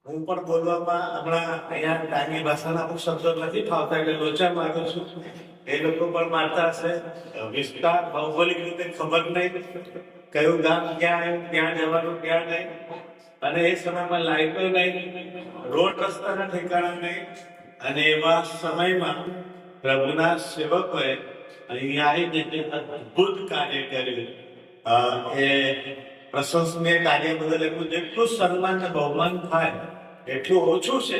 હું પણ બોલવામાં હમણાં અહીંયા ડાંગી ભાષાના અમુક શબ્દો નથી ફાવતા એટલે લોચા મારું છું. એ લોકો પણ મારતા હશે. વિસ્તાર ભૌગોલિક રીતે ખબર નહીં, કયું ગામ ક્યાં આવ્યું, ક્યાં જવાનું ક્યાં નહીં, અને એ સમયમાં લાઈટો નહીં, રોડ રસ્તાના ઠેકાણા નહીં. અને એવા સમયમાં પ્રભુના સેવકોએ અહીંયા આવીને અદભુત કાર્ય કર્યું. એ પ્રશંસનીય કાર્ય બદલ એટલું જેટલું સન્માન ને બહુમાન થાય એટલું ઓછું છે,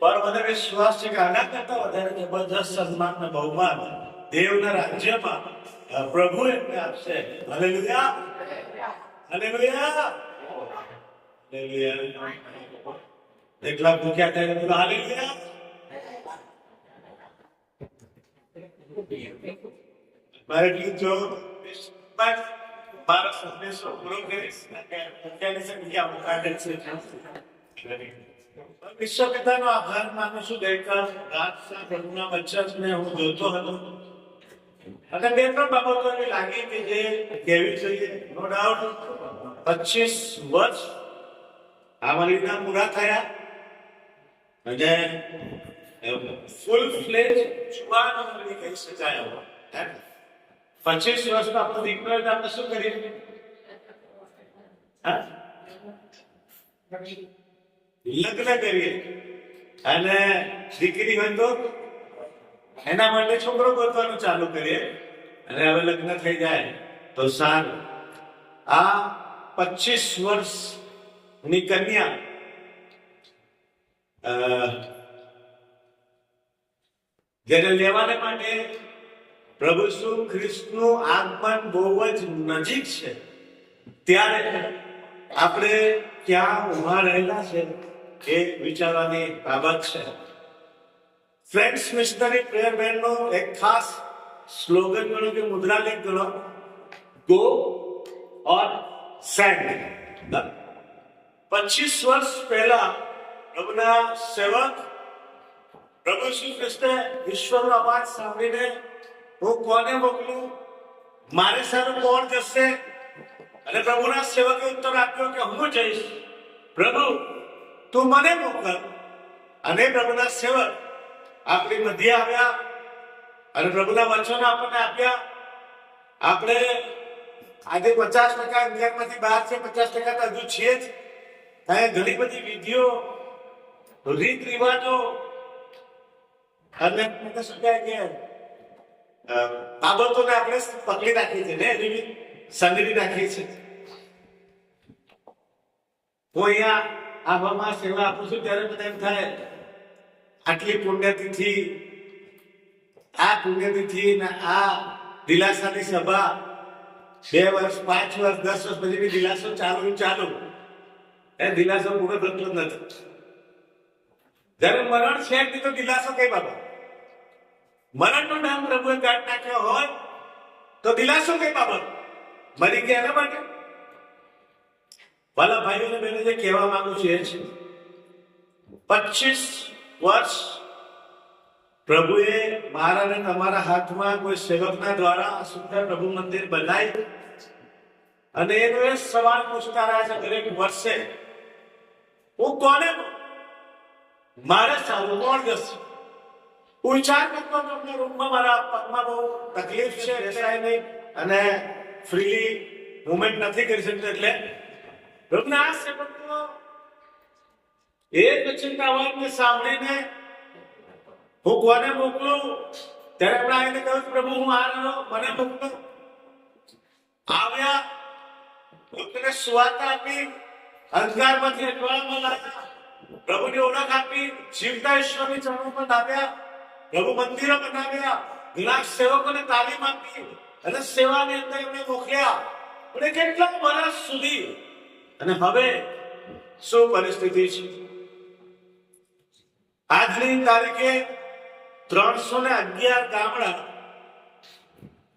પણ મને વિશ્વાસ છે કે આના કરતા વધારે જબરજસ્ત સન્માન ને બહુમાન દેવના રાજ્યમાં પ્રભુ એમને આપશે. Hallelujah, hallelujah, hallelujah. એટલા ભૂખ્યા થઈને હાલેલુયા. મારે એટલું જો મારો સંદેશો પૂરો કરીશ વિશ્વ પિતાનો આભાર માનું છું. ગઈકાલ રાત પ્રભુના વચનને હું જોતો હતો અને બે ત્રણ બાબતો એવી લાગી કે જે કહેવી જોઈએ. નો ડાઉટ 25 વર્ષ અમારી રીતના પૂરા થયા અને ફૂલ ફ્લેજ જુવાનો કહી શકાય. 25 વર્ષનો આપણો દીકરો એટલે આપણે શું કરીએ? લગ્ન કરીએ, અને દીકરી હોય તો એના માટે છોકરો ગોતવાનું ચાલુ કરીએ, અને હવે લગ્ન થઈ જાય તો સારું. આ 25 વર્ષની કન્યા જેને લેવાને માટે પ્રભુ ઈસુ ખ્રિસ્તનું આગમન બહુ જ નજીક છે, ત્યારે આપણે ક્યાં ઉભા રહેલા છે એ વિચારવાની બાબત છે. ફ્રેન્ડ્સ મિશનરી પ્રેયર બેન્ડનો એક ખાસ સ્લોગન ગણો કે મુદ્રાલેખ ગણો, ગો ઓર સેન્ડ. 25 વર્ષ પહેલા પ્રભુના સેવક પ્રભુ ઈસુ ખ્રિસ્તે ઈશ્વરનો અવાજ સાંભળીને હું કોને મોકલું, મારે સારું કોણ જશે? અને પ્રભુના સેવકે ઉત્તર આપ્યો કે હું જઈશ, પ્રભુ તું મને મોકલ. અને પ્રભુના સેવક આપણી મધ્ય આવ્યા અને પ્રભુના વચનો આપણને આપ્યા. આપણે આજે 50% અંધકારમાંથી બહાર છે, 50% તો હજુ છે જ. ત્યાં ઘણી બધી વિધિઓ, રીત રિવાજો અને શું કહે કે બાબતોને આપણે પકડી રાખી છે ને, એવી સંગરી રાખી છે. હું અહીંયા આવામાં સેવા આપું છું ત્યારે મને એમ થાય આટલી પુણ્યતિથિ, આ પુણ્યતિથિ ને આ દિલાસાની સભા 2 વર્ષ, 5 વર્ષ, 10 વર્ષ પછી દિલાસો ચાલુ એ દિલાસો પૂરો થતો જ નથી. જયારે મરણ છે તો દિલાસો કઈ બાબત? મરણનું નામ પ્રભુએ કાઢી નાખ્યો હોય તો દિલાસો કઈ બાબત? મરી ગયા એના માટે. વાલા ભાઈઓ અને બહેનો, જે કહેવા માંગુ છું એ છે 25 વર્ષ પ્રભુએ મારા અને તમારા હાથમાં કોઈ સેવકના દ્વારા સુંદર પ્રભુ મંદિર બનાવ્યું, અને એનો એ સવાલ પૂછતા રહ્યા છે દરેક વર્ષે, હું કોને મારે સારું કોણ જશે? હું વિચાર કરતો હતો રૂમમાં મારા પગમાં બહુ તકલીફ છે, બેસાય નહીં અને ફ્રીલી મુવમેન્ટ નથી કરી શકતો, એટલે પ્રભુના આ સેવકો એ ચિંતાવાને સાંભળીને હું કોને મોકલું ત્યારે આપણે આવીને કહ્યું, પ્રભુ હું આ રહ્યો, મને મોકલો. આવ્યા, લોકોને સુવાર્તા આપી, અંધકારમાંથી અજવાળામાં લાવ્યા, પ્રભુની ઓળખ આપી, જીવતા ઈશ્વરની ચરણો પર લાવ્યા, પ્રભુ મંદિરો બનાવ્યા, ઘણા સેવકોને તાલીમ આપી અને સેવાની અંદર એમને મોકલ્યા. અને કેટલા વર્ષ સુધી, અને હવે શું પરિસ્થિતિ છે? આજની તારીખે 311 ગામડા,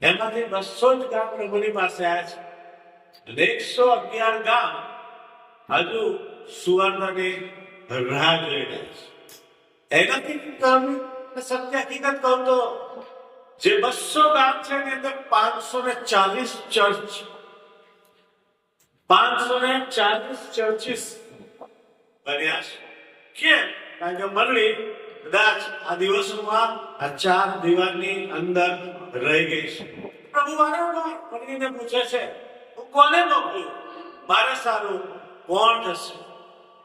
એમાંથી 200 જ ગામ પ્રભુની પાસે આવ્યા છે, અને 111 ગામ હજુ સુવર્ણની રાહ જોઈ રહ્યા છે. એનાથી સત્ય હકીકત કહું તો જે 200 ગામ છે એની અંદર 540 ચર્ચ, 540 ચર્ચીસ બન્યા છે. કેમ? કારણ કે મંડળી કદાચ આ દિવસોમાં આ 4 દિવાલની અંદર રહી ગઈ છે. પ્રભુ વારંવાર મંડળીને પૂછે છે, હું કોને મોકલું? મારે સારું કોણ થશે?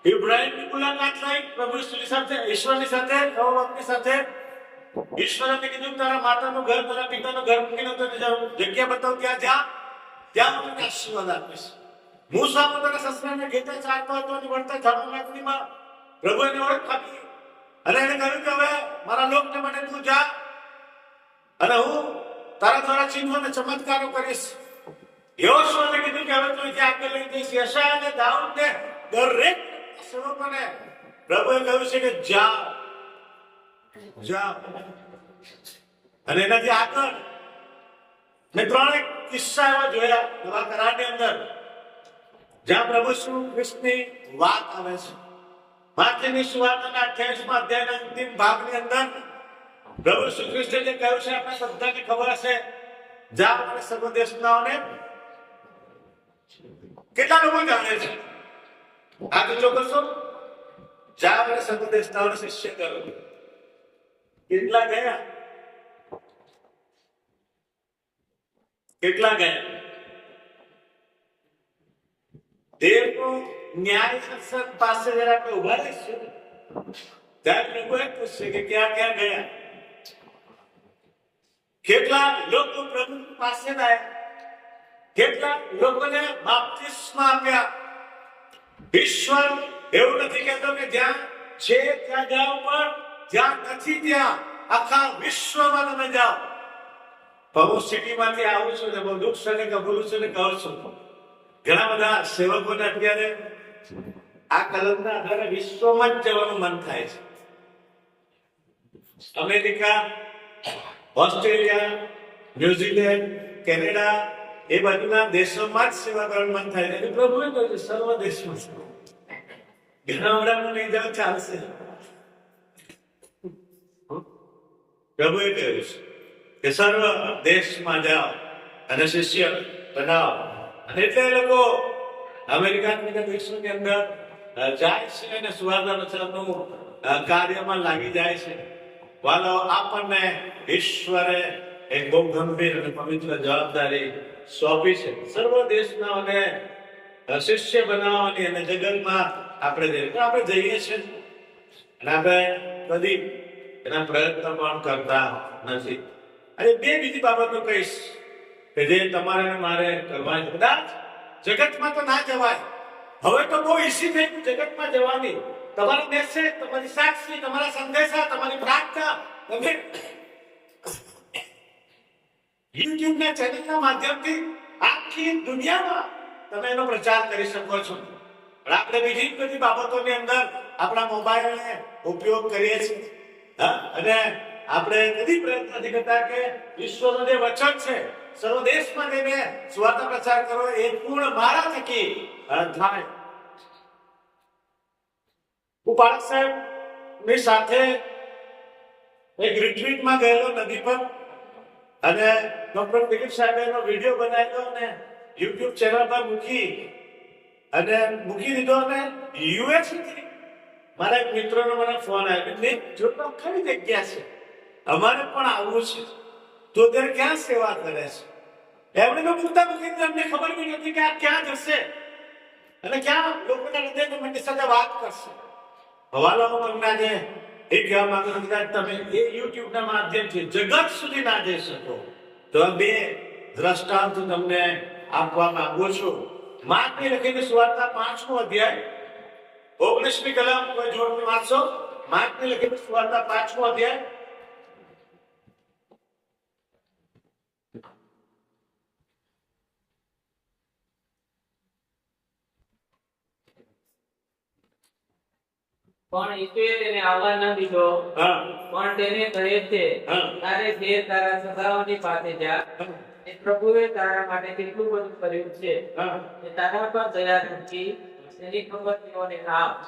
ઇબ્રાહીમની મુલાકાત લઈ પ્રભુ સાથે, ઈશ્વરની સાથે, પ્રભુની સાથે. ઈશ્વરે કીધું, તારા માતાનું ઘર, તારા પિતાનું ઘર મૂકીને જગ્યા બતાવ, ત્યાં જા, ત્યાં હું તને આશીર્વાદ આપીશ. મૂસા પોતાના સસરાને ઘેટે ચાલતો હતો અને વળતા ઝાડમાં પ્રભુ એને ઓળખ આપી અને એને કહ્યું કે હવે મારા લોકને માટે તું જા અને હું તારા દ્વારા ચિહ્નો અને ચમત્કારો કરીશ. યહોશુઆને કીધું કે હવે તું ત્યાં આગળ લઈ જઈશ. યશાયા અને દાઉદને દરેક સેવકોને પ્રભુએ કહ્યું છે કે જાઓ, જાઓ. અને એનાથી આગળ મેં 3 કિસ્સા એવા જોયા નવા કરારની અંદર, જ્યાં પ્રભુ શ્રી કૃષ્ણની વાત આવે છે. માથેની સુવાર્તાના 28મા અધ્યાયના અંતિમ ભાગની અંદર પ્રભુ શ્રી કૃષ્ણે જે કહ્યું છે આપણે બધાને ખબર હશે, જાઓ અને સર્વ દેશનાઓને. કેટલા લોકો જાણે છે? આ તો ચોક્કસો, જાઓ અને સર્વ દેશનાઓને શિષ્ય કરો. કેટલા ગયા? કેટલા ગયા? દેવનો ન્યાય સંસદ પાસે જરા આપણે ઉભા રહીશું ત્યારે પ્રભુએ પૂછશે કે ક્યાં ક્યાં ગયા? કેટલા લોકો પ્રભુ પાસે આવ્યા? કેટલા લોકોને બાપ્તિસ્મા આપ્યા? ઈશ્વર એવું નથી કહેતો કે જ્યાં છે ત્યાં જાઓ, પણ જ્યાં નથી ત્યાં આખા વિશ્વમાં તમે જાઓ. હું સિટીમાંથી આવું છું ને બહુ દુઃખ છે કે બોલું છું ને કહું છું, ઘણા બધા સેવકોને અત્યારે આ કલમના આધારે વિશ્વમાં જ જવાનું મન થાય છે. અમેરિકા, ઓસ્ટ્રેલિયા, ન્યુઝીલેન્ડ, કેનેડા એ બાજુના દેશોમાં જ સેવા કરવાનું મન થાય છે. પ્રભુએ કહ્યું છે સર્વ દેશમાં. ઘણા વડામાં નહીં જાવ ચાલશે. પ્રભુએ કહ્યું છે કે સર્વ દેશમાં જાઓ અને શિષ્ય બનાવો. અને એટલે એ લોકો અમેરિકાના દેશોની અંદર જાય છે અને સુવાર્તા પ્રચારનું કાર્યમાં લાગી જાય છે. વાલો, આપણને ઈશ્વરે એક બહુ ગંભીર અને પવિત્ર જવાબદારી સોંપી છે. સર્વ દેશનાઓને શિષ્ય બનાવવાની અને જગતમાં આપણે જઈએ છીએ અને આપણે કદી એના પ્રયત્ન પણ કરતા નથી. અને બે બીજી બાબતો કહીશ કે જે તમારે ને મારે કરવાની. કદાચ જગતમાં તો ના જવાય, હવે તો બહુ ઈસી થઈ ગયું જગતમાં જવાની. તમારો મેસેજ, તમારી સાક્ષી, તમારા સંદેશા, તમારી પ્રાર્થના તમે યુટ્યુબના ચેનલના માધ્યમથી આખી દુનિયામાં તમે એનો પ્રચાર કરી શકો છો. પણ આપણે બીજી બધી બાબતોની અંદર આપણા મોબાઈલને ઉપયોગ કરીએ છીએ. અને આપણે કદી પ્રયત્ન નથી કરતા કે વિશ્વનું જે વચન છે સર્વ દેશમાં જઈને સુવાર્તા પ્રચાર કરો, એ પૂર્ણ મારા થકી થાય. હું પારક સાહેબ ની સાથે એક રિટ્રીટમાં ગયેલો નદી પર, અને ડોક્ટર દિલીપ સાહેબે એનો વિડીયો બનાવ્યો અને યુટ્યુબ ચેનલ પર મૂકી દીધો. અને યુએસ થી મારા એક મિત્રનો મને ફોન આવ્યો, જોતો ખરી જગ્યા છે, અમારે પણ આવવું છે, તો ત્યારે ક્યાં સેવા કરે છે. એમણે તો પૂછતા મૂકીને અમને ખબર બી નથી કે આ ક્યાં જશે અને ક્યાં લોકોના હૃદયની મંડી સાથે વાત કરશે. હવાલો તમને આજે એ કહેવા માંગુ છું કે તમે એ યુટ્યુબના માધ્યમથી જગત સુધી ના જઈ શકો. તો બે દ્રષ્ટાંત તમને આપવા માંગુ છું. માર્કની લખેલી સુવાર્તા 5મો અધ્યાય 19મી કલમ કોઈ જોડની વાંચો. માર્કની લખેલી સુવાર્તા 5મો અધ્યાય પણ ઈશ્વરે તેને આવવા ન દીધો, પણ તેને કહે છે, તારે ઘેર તારા સગાઓની પાસે જા, એ પ્રભુએ તારા માટે કેટલું બધું કર્યું છે, એ તારા પર દયા મૂકી તેની ખબર તેઓને આપ.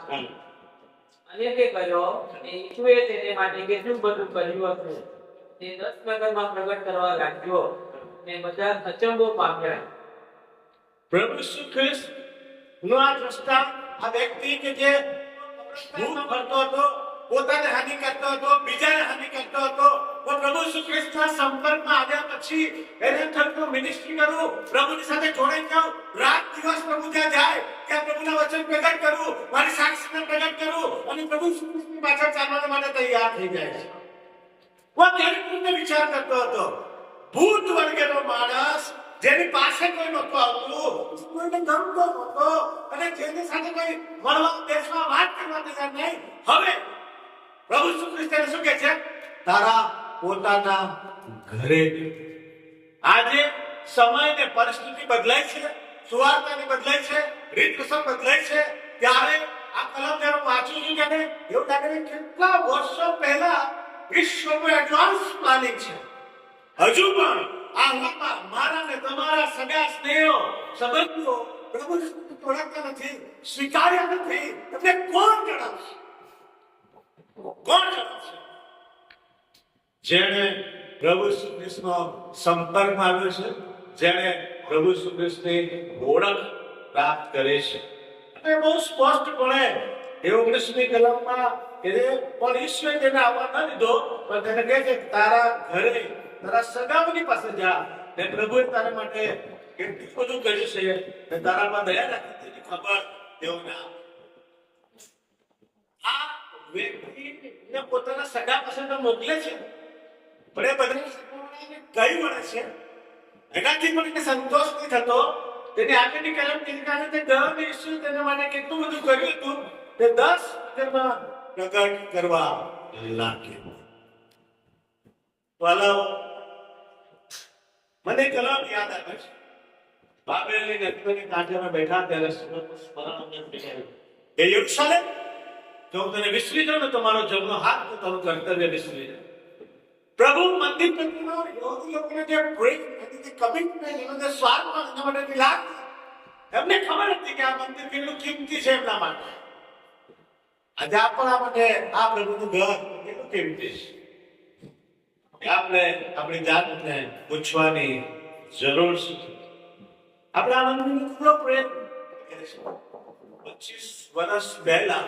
અને તે કહ્યો કે ઈશ્વરે તેને માટે કેટલું બધું કર્યું હતું તે 10 નગરમાં પ્રગટ કરવા લાગ્યો, ને બધા અચંબો પામ્યા. પ્રભુ ઈસુ ખ્રિસ્ત નો આ દ્રષ્ટાંત, આ વ્યક્તિ કે જે ભૂત ભરતો હતો, પોતાને હાનિ કરતો હતો, બીજાને હાનિ કરતો હતો, પ્રભુ ઈસુ ખ્રિસ્તના સંપર્કમાં આવ્યા પછી એને થતું મિનિસ્ટ્રી કરું, પ્રભુની સાથે જોડાઈ જાઉં, રાત દિવસ પ્રભુ ત્યાં જાય, ત્યાં પ્રભુના વચન પ્રગટ કરું, મારી સાક્ષીને પ્રગટ કરું અને પ્રભુ ઈસુ ખ્રિસ્તની પાછળ ચાલવા માટે તૈયાર થઈ જાય છે. હું ત્યારે વિચાર કરતો હતો, ભૂત વર્ગનો માણસ જેની પાસે કોઈ નહોતું આવતું, કોઈને ગમતો નહોતો અને જેની સાથે કોઈ મળવા બેસવા વાત કરવા તૈયાર નહીં, હવે પ્રભુ ઈસુ ખ્રિસ્ત શું કહે છે? તારા પોતાના ઘરે. આજે સમય ને પરિસ્થિતિ બદલાય છે, સુવાર્તાની બદલાય છે, રીત રસમ બદલાય છે. ત્યારે આ કલમ જ્યારે વાંચું છું ત્યારે એવું લાગે છે કેટલા વર્ષો પહેલા વિશ્વનું એડવાન્સ પ્લાનિંગ છે. હજુ પણ આ ઉંમરમાં મારા ને તમારા સગા સ્નેહો સંબંધો પ્રભુ ઓળખતા નથી, સ્વીકાર્યા નથી. તમને કોણ જણાવશે? કોણ જણાવશે? જેને પ્રભુ ઈસુ ખ્રિસ્તનો સંપર્કમાં આવ્યો છે, જેને પ્રભુ ઈસુ ખ્રિસ્તની ઓળખ પ્રાપ્ત કરે છે. અને બહુ સ્પષ્ટપણે એ 19મી કલમમાં પણ ઈશ્વરે તેને આવવા ન દીધો, પણ તેને કહે છે તારા ઘરે તારા સગાઓની પાસે જા, ને પ્રભુએ તારા માટે કેટલું બધું કર્યું છે ને તારામાં દયા રાખી તેની ખબર તેઓને આપ. આ વ્યક્તિને પોતાના સગા પાસે તો મોકલે છે, પણ એ બધા સગાઓને કઈ વળે છે, એનાથી પણ એને સંતોષ નથી થતો. તેની આગળની કલમ કારણે તે ગયો ને ઈશ્વરે તેના માટે કેટલું બધું કર્યું હતું તે 10 નગરમાં પ્રગટ કરવા લાગ્યો. મને કલમ યાદ આવે છે. બાબેલની નદીઓની કાંઠે બેઠા ત્યારે એ યરૂશલેમ, જો તને વિસરી જાવ ને તમારો જમણો હાથ તો તારું કર્તવ્ય વિસરી જાય. પ્રભુ મંદિર પ્રત્યેનો યહૂદી લોકોને જે પ્રેમ હતી, જે કમિટમેન્ટ, એનો જે સ્વાર્થ એના માટે લાગતી, એમને ખબર હતી કે આ મંદિર કેટલું કિંમતી છે એમના માટે. આજે આપણા માટે આ પ્રભુનું ઘર કેટલું કિંમતી છે. આપણે આપણી જાતને પૂછવાની જરૂર છે. આપણે આ મંદિરનો કેટલો પ્રેમ. 25 વર્ષ પહેલા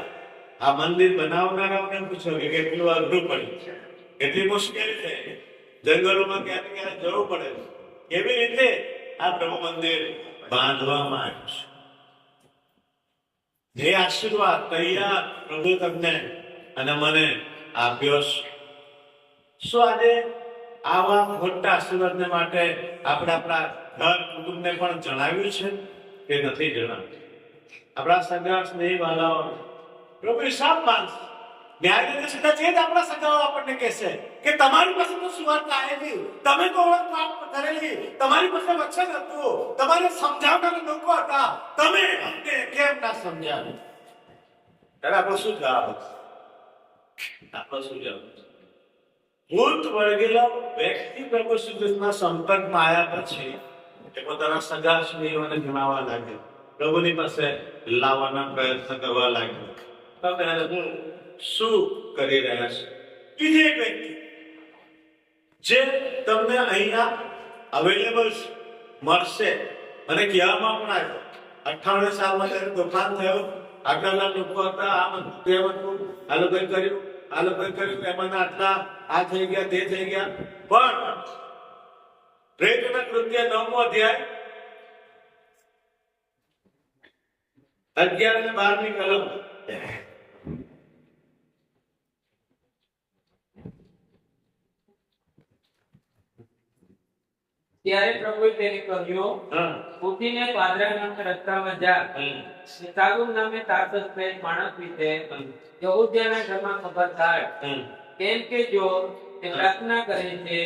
આ મંદિર બનાવનારાઓને પૂછો કે કેટલું અઘરું પડ્યું, કેટલી મુશ્કેલી થઈ, જંગલોમાં ક્યારેક ક્યારેક જવું પડે. કેવી રીતે આ પ્રભુ મંદિર બાંધવામાં આવ્યું છે. જે આશીર્વાદ તૈયાર પ્રભુ તમને અને મને આપ્યો છે. શું આજે આવા મોટા આશીર્વાદને માટે આપણે આપણા ઘર કુટુંબને પણ જણાવ્યું છે કે નથી જણાવ્યું? આપણા સગા સ્નેહી વાલાઓ પ્રભુ હિસાબ માંગશે. ન્યાય સીધા જે જ આપણા સગાઓ આપણને કહેશે કે તમારી પાસે તો સુવાર્તા આવેલી, તમે તો ઓળખ પ્રાપ્ત કરેલી, તમારી પાસે વચન હતું, તમારે સમજાવનારા લોકો હતા, તમે અમને કેમ ના સમજાવ્યું? ત્યારે આપણો શું જવાબ હશે? આપણો શું જવાબ હશે? ભૂત વળગેલો વ્યક્તિ પ્રભુ શ્રી કૃષ્ણના સંપર્કમાં આવ્યા પછી એ પોતાના સગા સ્નેહીઓને જણાવવા લાગ્યો, પ્રભુની પાસે લાવવાના પ્રયત્ન કરવા લાગ્યો. તમે હું શું કરી રહ્યા છો? બીજી એક વ્યક્તિ જે તમને અહીંયા અવેલેબલ મળશે અને કહેવામાં પણ આવ્યો. 98 સાલમાં જ્યારે તોફાન થયો, આટલા લોકો હતા, આમ હતું, આ લોકોએ કર્યું, આ લોકોએ કર્યું, એમાંના આટલા આ થઈ ગયા, તે થઈ ગયા. પણ પ્રેતના કૃત્ય 9મો અધ્યાય 11 અને 12ની કલમ. ત્યારે પ્રભુએ તેને કહ્યું, ઉઠીને પાદરાના રસ્તામાં જા. સાલુમ નામે તારસસમાં એક માણસ વિશે યહૂદીના ઘરમાં ખબર થાય, કેમ કે જો તે પ્રાર્થના કરે છે,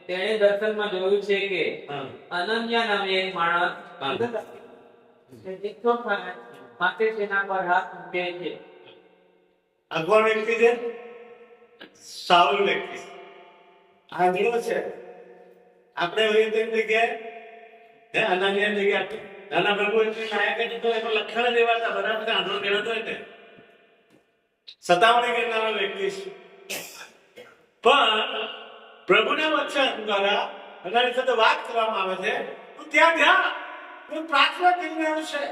તેણે દર્શનમાં જોયું છે કે અનન્યા નામે એક માણસ માટે તેના પર હાથ મૂકે છે. આ કોણ વ્યક્તિ છે? સાઉલ વ્યક્તિ. આંધળો છે. આપણે એવી જગ્યાએ અનન્યા જગ્યાએ નાના પ્રભુ નાયક તો એનો લક્ષણ જ એવા હતા, બરાબર આંધળો કહેવાતો હોય ને, સતાવણી કરનારો વ્યક્તિ છે. પણ પ્રભુના વચન દ્વારા એના સાથે વાત કરવામાં આવે છે. તું ત્યાં ધ્યાન, તું પ્રાર્થના કરી રહ્યો છે,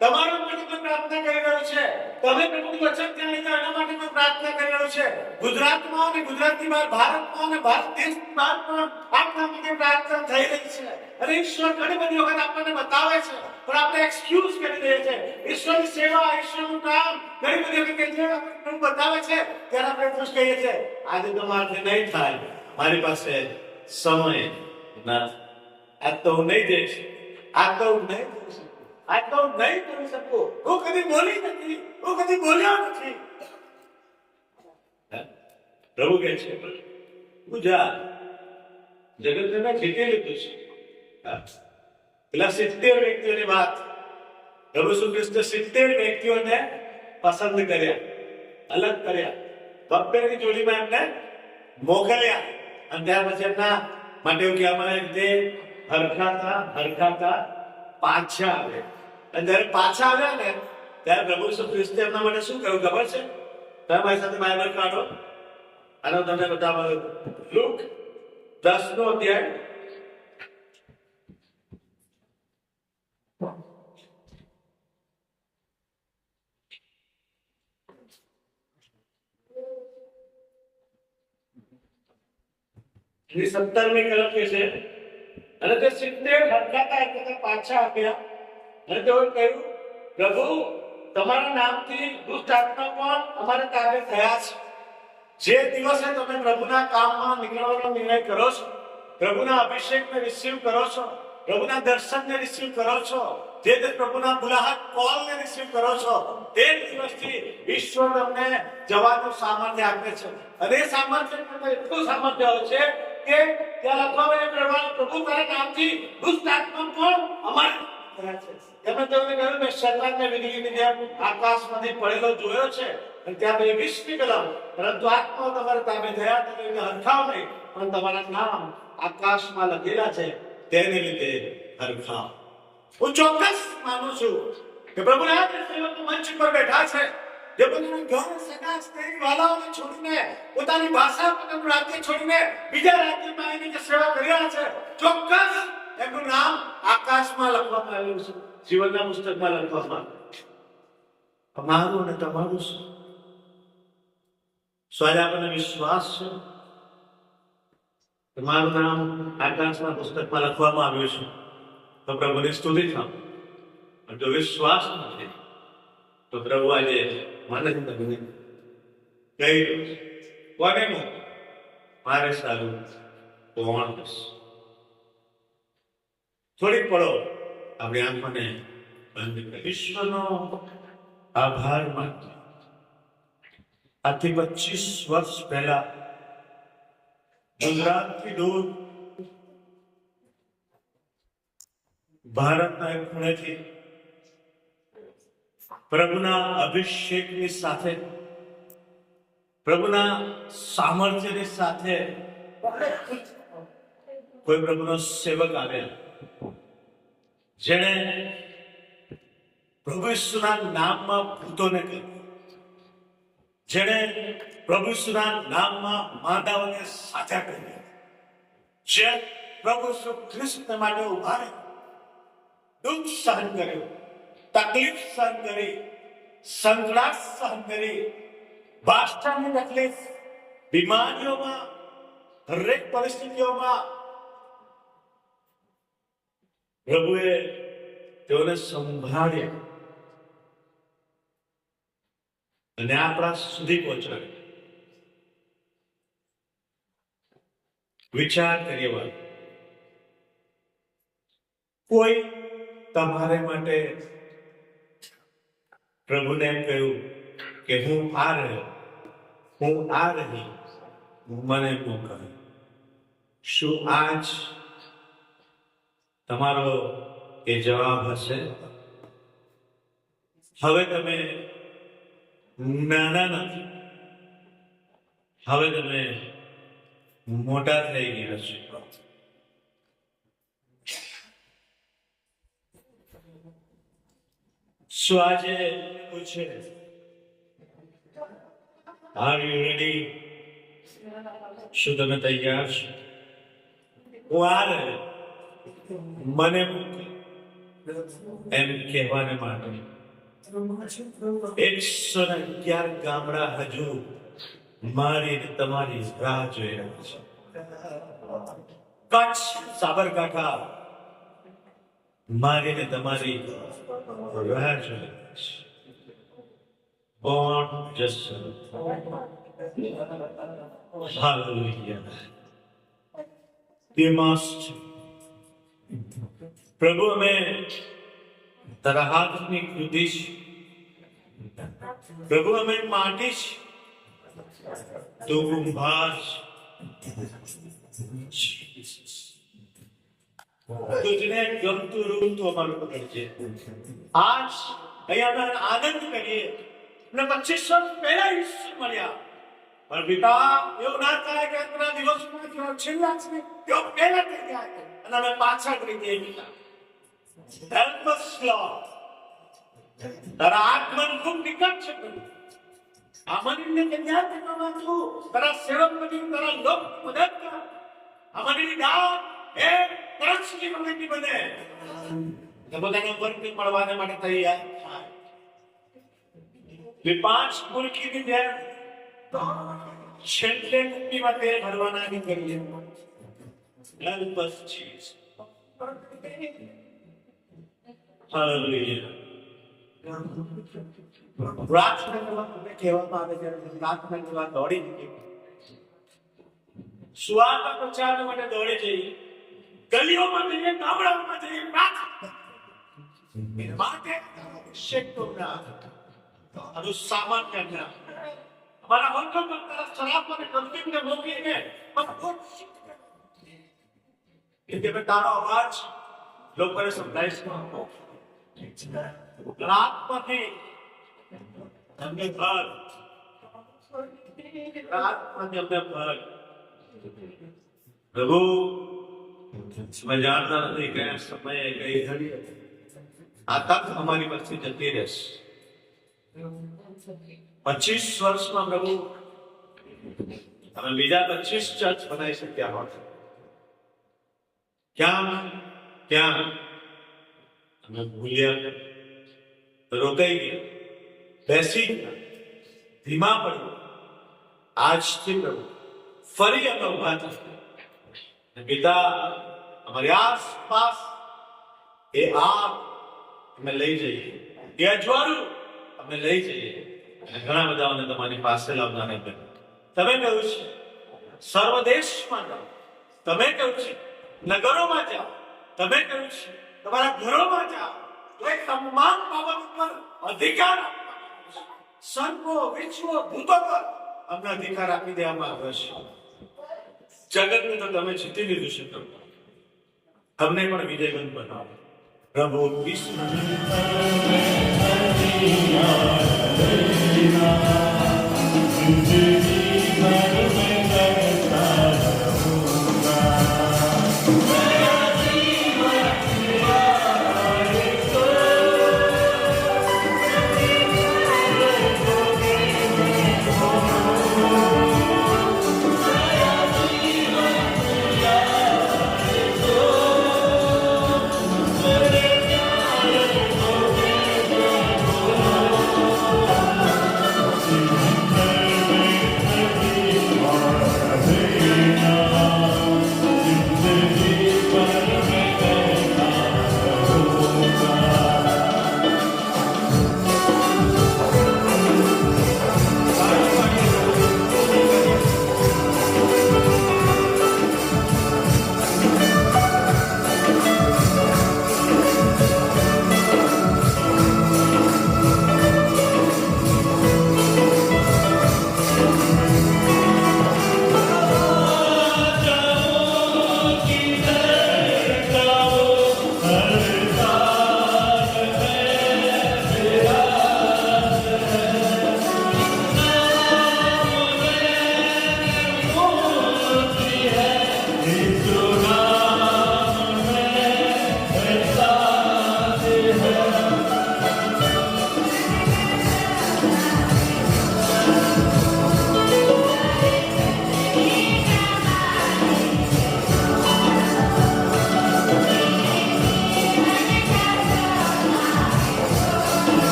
તમારા માટે કોઈ પ્રાર્થના કરી રહ્યો છે, તમે પ્રભુનું વચન ત્યાં લીધા એના માટે કોઈ પ્રાર્થના કરી રહ્યો છે. ગુજરાતમાં અને ગુજરાતની બહાર, ભારતમાં અને ભારત દેશની બહાર પણ આપણા માટે પ્રાર્થના થઈ રહી છે. અને ઈશ્વર ઘણી બધી વખત આપણને બતાવે છે, પણ આપણે એક્સક્યુઝ કરી દઈએ છીએ. ઈશ્વરની સેવા, ઈશ્વરનું કામ ઘણી બધી વખત પ્રભુ બતાવે છે ત્યારે આપણે ખુશ કહીએ છીએ, આજે તો મારાથી નહીં થાય, મારી પાસે સમય નથી, આજ તો હું નહીં જઈશ, આજ તો હું નહીં જઈ શકું, આજ તો હું નહીં કરી શકું, હું કદી બોલી નથી, હું કદી બોલ્યો નથી. પ્રભુ કહે છે તું જા, જગતને મેં જીતી લીધું છે. પેલા 70 વ્યક્તિઓની વાત, પ્રભુ શ્રી કૃષ્ણ 70 વ્યક્તિઓને પસંદ કર્યા, અલગ કર્યા, બબ્બેની જોડીમાં એમને મોકલ્યા. અને ત્યાર પછી એમના માટે એવું કહેવામાં આવે તે હરખાતા પાછા આવે. અને જ્યારે પાછા આવ્યા ને ત્યારે પ્રભુ શ્રી કૃષ્ણ એમના માટે શું કહ્યું ખબર છે? તમે મારી સાથે બાઇબલ કાઢો, આનો તમને બતાવો. લુક 10નો અધ્યાય ની 17મી કલમ કે છે. અને તે 70 હરખાતા એટલે પાછા આવ્યા અને તેઓએ કહ્યું, પ્રભુ તમારા નામથી દુષ્ટ આત્મા પણ અમારા તાબે થયા છે. જે દિવસે તમે પ્રભુના કામમાં નીકળવાનો નિર્ણય કરો છો, પ્રભુના અભિષેકને રિસીવ કરો છો, પ્રભુના દર્શનને રિસીવ કરો છો, જે પ્રભુના બુલાહટ કોલને રિસીવ કરો છો, તે દિવસથી ઈશ્વર તમને જવાનું સામર્થ્ય આપે છે. અને એ સામર્થ્ય એટલું સામર્થ્ય હોય છે કે ત્યાં લખવામાં પ્રભુ તારા નામથી દુષ્ટ આત્મા પણ અમારા થયા છે. એમણે તેમને કહ્યું, મેં શૈતાનને વીજળીની જેમ આકાશમાંથી પડેલો જોયો છે. અને ત્યાં 20મી કલમ, પરંતુ આત્માઓ તમારા તાબે થયા, તમે એને હરખાવ નહીં, પણ તમારા નામ આકાશમાં લખેલા છે તેને લીધે હરખાવ. હું ચોક્કસ માનું છું કે પ્રભુના સેવકો મંચ પર બેઠા છે, જે પોતાના ઘર, સગા, સ્ત્રી, વાલાઓને છોડીને, પોતાની ભાષા, પોતાનું રાજ્ય છોડીને બીજા રાજ્યમાં આવીને સેવા કરી રહ્યા છે. ચોક્કસ એમનું નામ આકાશમાં લખવામાં આવ્યું છે, જીવનના પુસ્તકમાં લખવામાં. અમારું અને તમારું શું? સ્વયં આપણને વિશ્વાસ છે તમારું નામ આકાશના પુસ્તકમાં લખવામાં આવ્યું છે, તો પ્રભુની સ્તુતિ થાવ. અને જો વિશ્વાસ નથી તો પ્રભુ આજે મને તમને કહી રહ્યો છે, કોને કહું? મારે સારું કોણ હશે? થોડીક પળો આપણે આંખોને બંધ કરી ઈશ્વરનો આભાર માનીએ. આજથી 25 વર્ષ પહેલા ગુજરાતથી દૂર ભારતના એક ખૂણેથી પ્રભુના અભિષેકની સાથે, પ્રભુના સામર્થ્યની સાથે કોઈ પ્રભુનો સેવક આવ્યા, જેણે પ્રભુ ઈસુના નામમાં ભૂતોને કહ્યું, જેણે પ્રભુ ઈસુના નામમાં માંદાઓને સાજા કર્યા, જે પ્રભુ ઈસુ ખ્રિસ્ત માટે ઉભા રહ્યા, દુઃખ સહન કર્યું, તકલીફ સહન કરી, સંકટ સહન કરી, ભાષાની તકલીફ, બીમારીઓમાં, દરેક પરિસ્થિતિઓમાં પ્રભુએ તેઓને સંભાળ્યા અને આપણા સુધી પહોંચાડ્યા. વિચાર કરીએ વાત, કોઈ તમારે માટે પ્રભુને એમ કહ્યું કે હું આ રહ્યો, હું આ રહી, મને મોકલ. શું આજ તમારો એ જવાબ હશે? હવે તમે નાના નથી, હવે તમે મોટા થઈ ગયા છો. શું આજે પૂછે, આર યુ રેડી? શું તમે તૈયાર છો? હું આ રહ્યો, મને મોકલ એમ કહેવાને માટે 111 ગામડા હજુ મારી ને તમારી રાહ જોઈ રહ્યા છે. કચ્છ, સાબરકાંઠા મારી ને તમારી રાહ જોઈ રહ્યા છે. Born just hallelujah. You must. પ્રભુ અમે તારા હાથની કૃતિ છે, પ્રભુ અમે માટી છે, તું કુંભાર છે. તુજને ગમતું રૂપ તો અમારું પકડજે. આજ અહીંયા આનંદ કરીએ. 25 વર્ષ પહેલા ઈસુ મળ્યા, પણ પિતા એવું ના થાય કે આજના દિવસમાં જો છેલ્લા છે તેઓ પહેલા થઈ ગયા અને અમે પાછા કરી દઈએ. પિતા help us Lord. તારા આગમન ખૂબ નિકટ છે. આ મંદિરને તૈયાર કરવામાં તું તારા સેવક બની, તારા લોક મદદ કર. આ મંદિરની દાન એ તરસની મંદિરની બને. પોતાના વર્ગ મળવાને માટે તૈયાર થાય. 5 મુલકીની જેમ છેલ્લે મુક્તિમાં તેલ ભરવાના ની કરીએ. Help us Jesus. Hallelujah. પ્રાર્થના કરવા કહેવામાં આવે છે, પ્રાર્થના કરવા દોડી નીકળી, સુવાર્તા પ્રચાર માટે દોડી જઈ, ગલીઓમાં જઈએ, ગામડાઓમાં જઈએ, પ્રાર્થના માટે અભિષેક તો ના આનું સામાન્ય ના અમારા હોટલ પર તારા શરાબ અને કંપનીને મોકલીને કે તારો અવાજ લોકોને સંભળાય છે. રાતમાંથી અમને ભર, રાતમાંથી અમને ભર. પ્રભુ અમે જાણતા નથી કયા સમયે કઈ ઘડી આ તક અમારી વચ્ચે જતી રહેશે. 25 વર્ષમાં પ્રભુ અમે બીજા 25 ચર્ચ બનાવી શક્યા હોત. ક્યાં અમે ભૂલ્યા, રોકાઈ ગયા, બેસી ગયા, ધીમા પડ્યું. આજથી પ્રભુ ફરી અમે ઉભા થયા. અને પિતા અમારી આસપાસ એ આગ અમે લઈ જઈએ, એ અજવાળું અમે લઈ જઈએ અને ઘણા બધાઓને તમારી પાસે લાવનારા બને. તમે કહ્યું છે સર્વ દેશમાં જાઓ, તમે કહ્યું છે નગરોમાં જાઓ, તમે કહ્યું છે તમારા ઘરોમાં જાઓ, તો એક તમામ બાબત ઉપર અધિકાર આપવામાં આવ્યો છે. સર્વો વિશ્વ ભૂતો પર અમને અધિકાર આપી દેવામાં આવ્યો છે. જગતને તો તમે જીતી લીધું છે પ્રભુ, અમને પણ વિજયવંત બનાવો પ્રભુ. વિશ્વ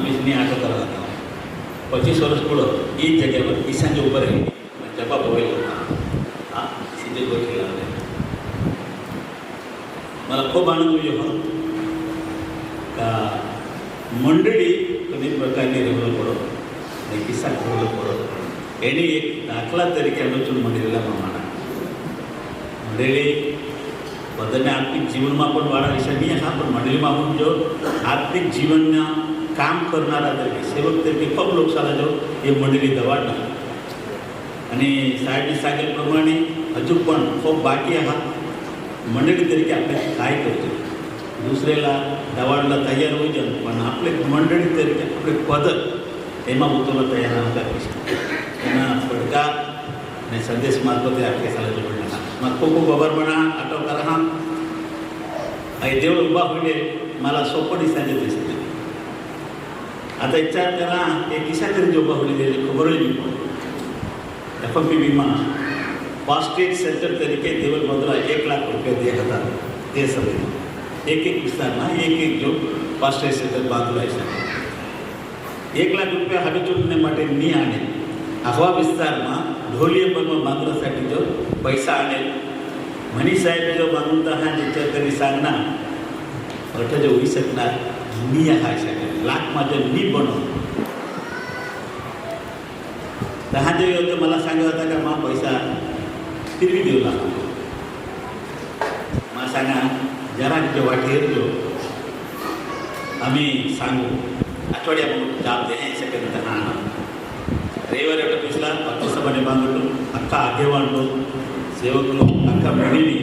બીજની આટો કરવા હતા 25 વર્ષ પૂરો એ જ જગ્યા પર કિસાન જે ઉપર રહી જવાબ હોવેલો હા સીધે ગોઠવેલા હતા मला खूप आनंद होईल हो का मंडळी कमी प्रकारने रेवलं पडो आणि किस्सा रेवलं पडो एनी एक दाखला तरीके अनुचून मंडळीला म्हणा मंडळी बदलने आर्थिक जीवનમાં પણ વાળા વિષય નહીં હા પણ મંડળીમાં હું જો આર્થિક જીવનના કામ કરનારા તરીકે સેવક તરીકે ખૂબ લોકશાળા જો એ મંડળી દવાડના અને સાહેબની સાગર પ્રમાણે હજુ પણ ખૂબ બાકી હા मंडळी तरीके આપણે काय करतो दुसऱ्याला दवाडला तयार होई जाण पण आपले मंडळी तरीके આપણે પદ એમાં ઉતરવા તૈયાર ના હતા એના પડકાર અને સંદેશ મારફતે આપણે સાલા જોડના मग खूप खूप आभारपणा आठव करा हा आई देव उभा होईल मला सोपं दिसायला दिसते आता विचार करा एक किस्सा तरी जो उभा होईल खबर होईल FMP विमा फास्ट एड सेंटर तरीके देवल बंधुला 1 लाख रुपये दिया था ते समय एक विस्तार ना एक जो फास्ट एड सेंटर बांधला है 1 लाख रुपये हवी चूकने માટે नहीं आने आवा विस्तार में ढोलिये पर बांधण्यासाठी जो पैसा आने मनी साहेब जो बांधता है विचार करी सांगना अठ जो होई शकणार मी हा शके लाख माझे मी बनो दहा जे होते मला सांगत होता का मा पैसा फिरवी देऊ लागला मा सांगा जरा जो वाटेर जो आम्ही सांगू आठवड्या जाब दे हैं सेकंड दहा रविवारी पिछला पक्षसभाने बांधलो अख्खा आगेवान लोग सेवक लोग अख्खा मिळीने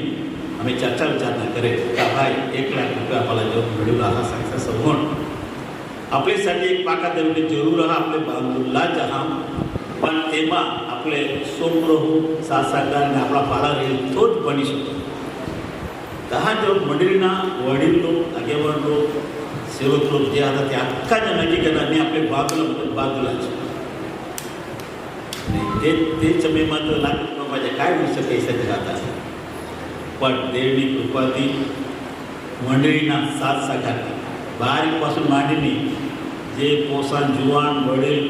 आम्ही चर्चा विचारणा करे का भाई 1 लाख रुपये आपल्याला जो मिळवला हा सक्सेस होऊन आपल्यासाठी एक पाका देवणे जरूर हा आपले बांधूला जहा पण तेव्हा आपले सोमप्रभू सासागारने आपला पाला राहील तोच बनी शकतो दहा जो मंडळीना वडील लोक आगेवान लोक सेवक लोक जे आता ते अख्खा जनाधिकारांनी आपले बाजूलाच ते समय मात्र लाख रुपये माझ्या काय होऊ शकायचं राहतात पण देवनी कृपाती मंडळीना साथ साकार बारीकपासून मांडणी जे पोसान जुवान वडील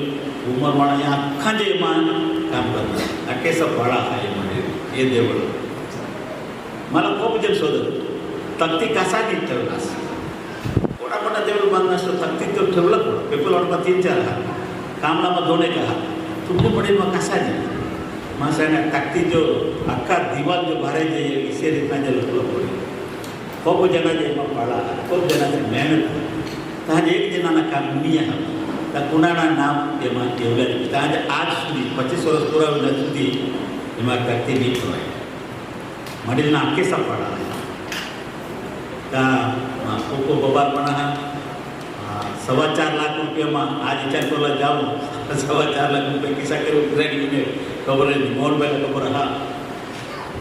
उमरवाडा या अख्खा जे मान काम करतात अखेसा फळा आहे मंडळी हे देवळ मला खूप जण शोधत तक्ती कसा नीट ठेवलास कोणा कोणा देवळ बांधणं असतं तक्ती तो ठेवलं कोण पेपरवरला 3-4 हात कामनामा 2-1 हात तुमचे पडेल मग कसा नाही मग सांगा ताकती जो अख्खा दिवाल जो भरायचे इसे रीतना जे लोक पडे खूप जणांचे मग पाळा खूप जणांची मेहनत तर एक जणांना काम मी आहे तर कुणाला नाव એમાં ठेवलं नाही तर आज સુધી 25 વર્ષ પૂરા હોના સુધી એમાં તાકતી નહીં થવાય મળીને આખે સફળ આવે તા કોકો બબારપણા 4.25 લાખ રૂપિયામાં आज विचार કરવા જાઉં 4.25 લાખ રૂપિયા કિસ્સા કર્યો ગ્રેડ યુનિટ ખબર નહીં મોહનભાઈને ખબર હા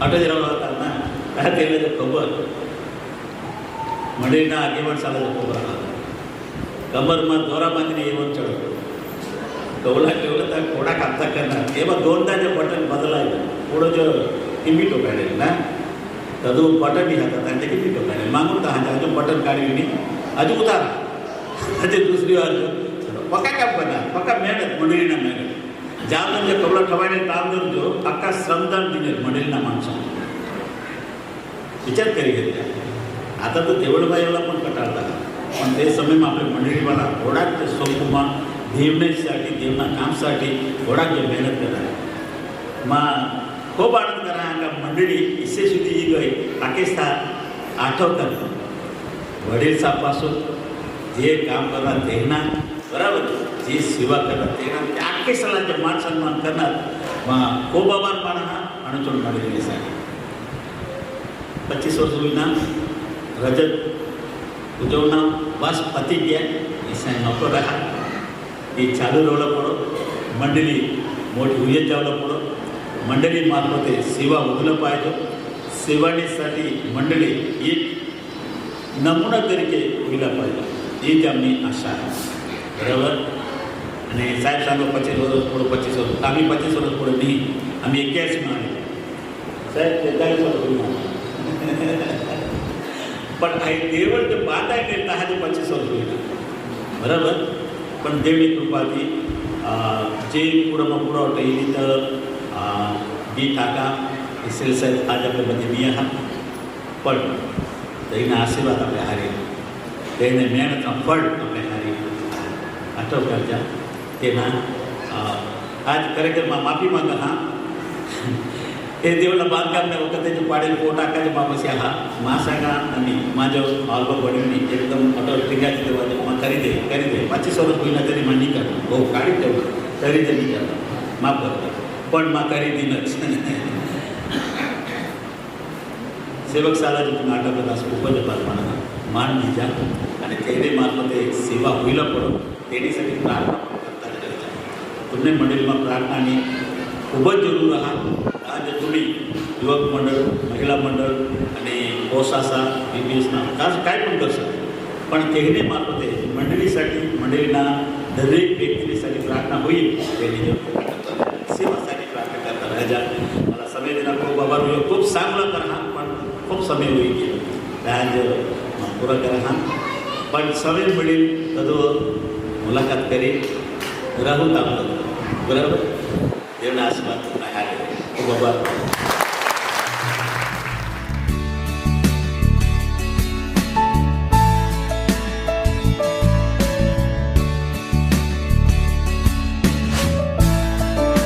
8,000 હતા ના તેને તો ખબર મંડળીના આગેવાન સાલા ખબર હા कमरमा दोरा बांधणे येऊन चढतो कवला ठेवलं तर कोडा कापता करणार तेव्हा 2दा जे बटन बदलायचं पुढं जो टिंबी टोकायला ना तदू बटन बी हातात आणि ते टिंबी टोकायला मागून तर अजून बटन काढली अजून उतारा ते दुसरी वार पक्का काम करणार पक्का मेहनत मंडळीना मेहनत ज्या म्हणजे कवला ठेवायला काम जो अख्खा श्रमदान दिले मंडळीना माणसा विचार करी घेतल्या आता तो देवळबाईला पण कटाळता पण ते समयમાં આપણે મંડળીવાળા થોડાક સ્વરૂપમાં દેવનેसाठी દેવના કામसाठी થોડાક જે મહેનત કરાય માં ખૂબ આનંદ કરાય કે મંડળી ઇસે સુધી ગઈ પાકિસ્તાન આઠવતા વડીલ સાહેબ પાછું જે કામ કરવા તેના બરાબર જે સેવા કરવા તેના આખે સલાહ માન સન્માન કરનાર માં ખૂબ આભાર માના અણચોડ મંડળી સાહેબ 25 વર્ષ વિના રજત उजवना बस पती गया इससे नको रहा ये चालू रोवला पडो मंडळी मोठी हुयत जावला पडो मंडळी मार्फते सेवा उगलं पाहिजे सेवानीसाठी मंडळी एक नमुना तरीके उगला पाहिजे ही आमची आशा आहे बरोबर आणि साहेब सांगो 25 वर्ष पुढे 25 वर्ष आम्ही 25 वर्ष पुढे नाही आम्ही 81 मध्ये साहेब 43 वर्ष पण देवळ जे बांधाय नेता हा 25 वर्ष होईल बरोबर पण देवनी कृपाથી જે પૂરામાં પૂરો એની તો બી કાકા ઇસેલ સાહેબ આજ આપણે બધી નહીં હા પણ એના આશીર્વાદ આપણે હારી તેને મહેનતના ફળ આપણે હારી આટલો કરજા તેના આજ કાર્યક્રમમાં માફી માંગા હા એ દેવના બાંધકામને વખતે જે પાડેલ ફોટા કાઢે પછી હા મા સાગા અને માજો આલ્બમ બન્યું એકદમ અટલ ટીંગાથી દેવા માં કરી દે 25 વર્ષ કોઈના તરી માં નહીં કરતા બહુ કાઢી દેવું કરી દે નહીં કરતા માફ કરતા પણ માં કરી દી નથી સેવક સાલાજી નાટક બધા ખૂબ જ બાળવાના માન બીજા અને તેને મારફતે સેવા હોઈલા પડો તેની સાથે પ્રાર્થના કરતા જ રહેતા તમને મંડળમાં પ્રાર્થનાની ખૂબ જ જરૂર હા આજે થોડી યુવક મંડળ મહિલા મંડળ અને કોસાસા બીબીએસના ખાસ કાંઈ પણ કરશે પણ તેને મારફતે મંડળીसाठी મંડળીના દરેક વ્યક્તિની સાથે પ્રાર્થના હોઈ તેની સેવાसाठी प्रार्थना करता राजा मला समय देना खूप आभार होईल खूप चांगलं कर हा पण खूप समय होईल आज पुरा करा हा पण समय मिळेल तदो मुलाकात करेल राहून थांबलं बरोबर देवना आशीर्वाद खूप आभार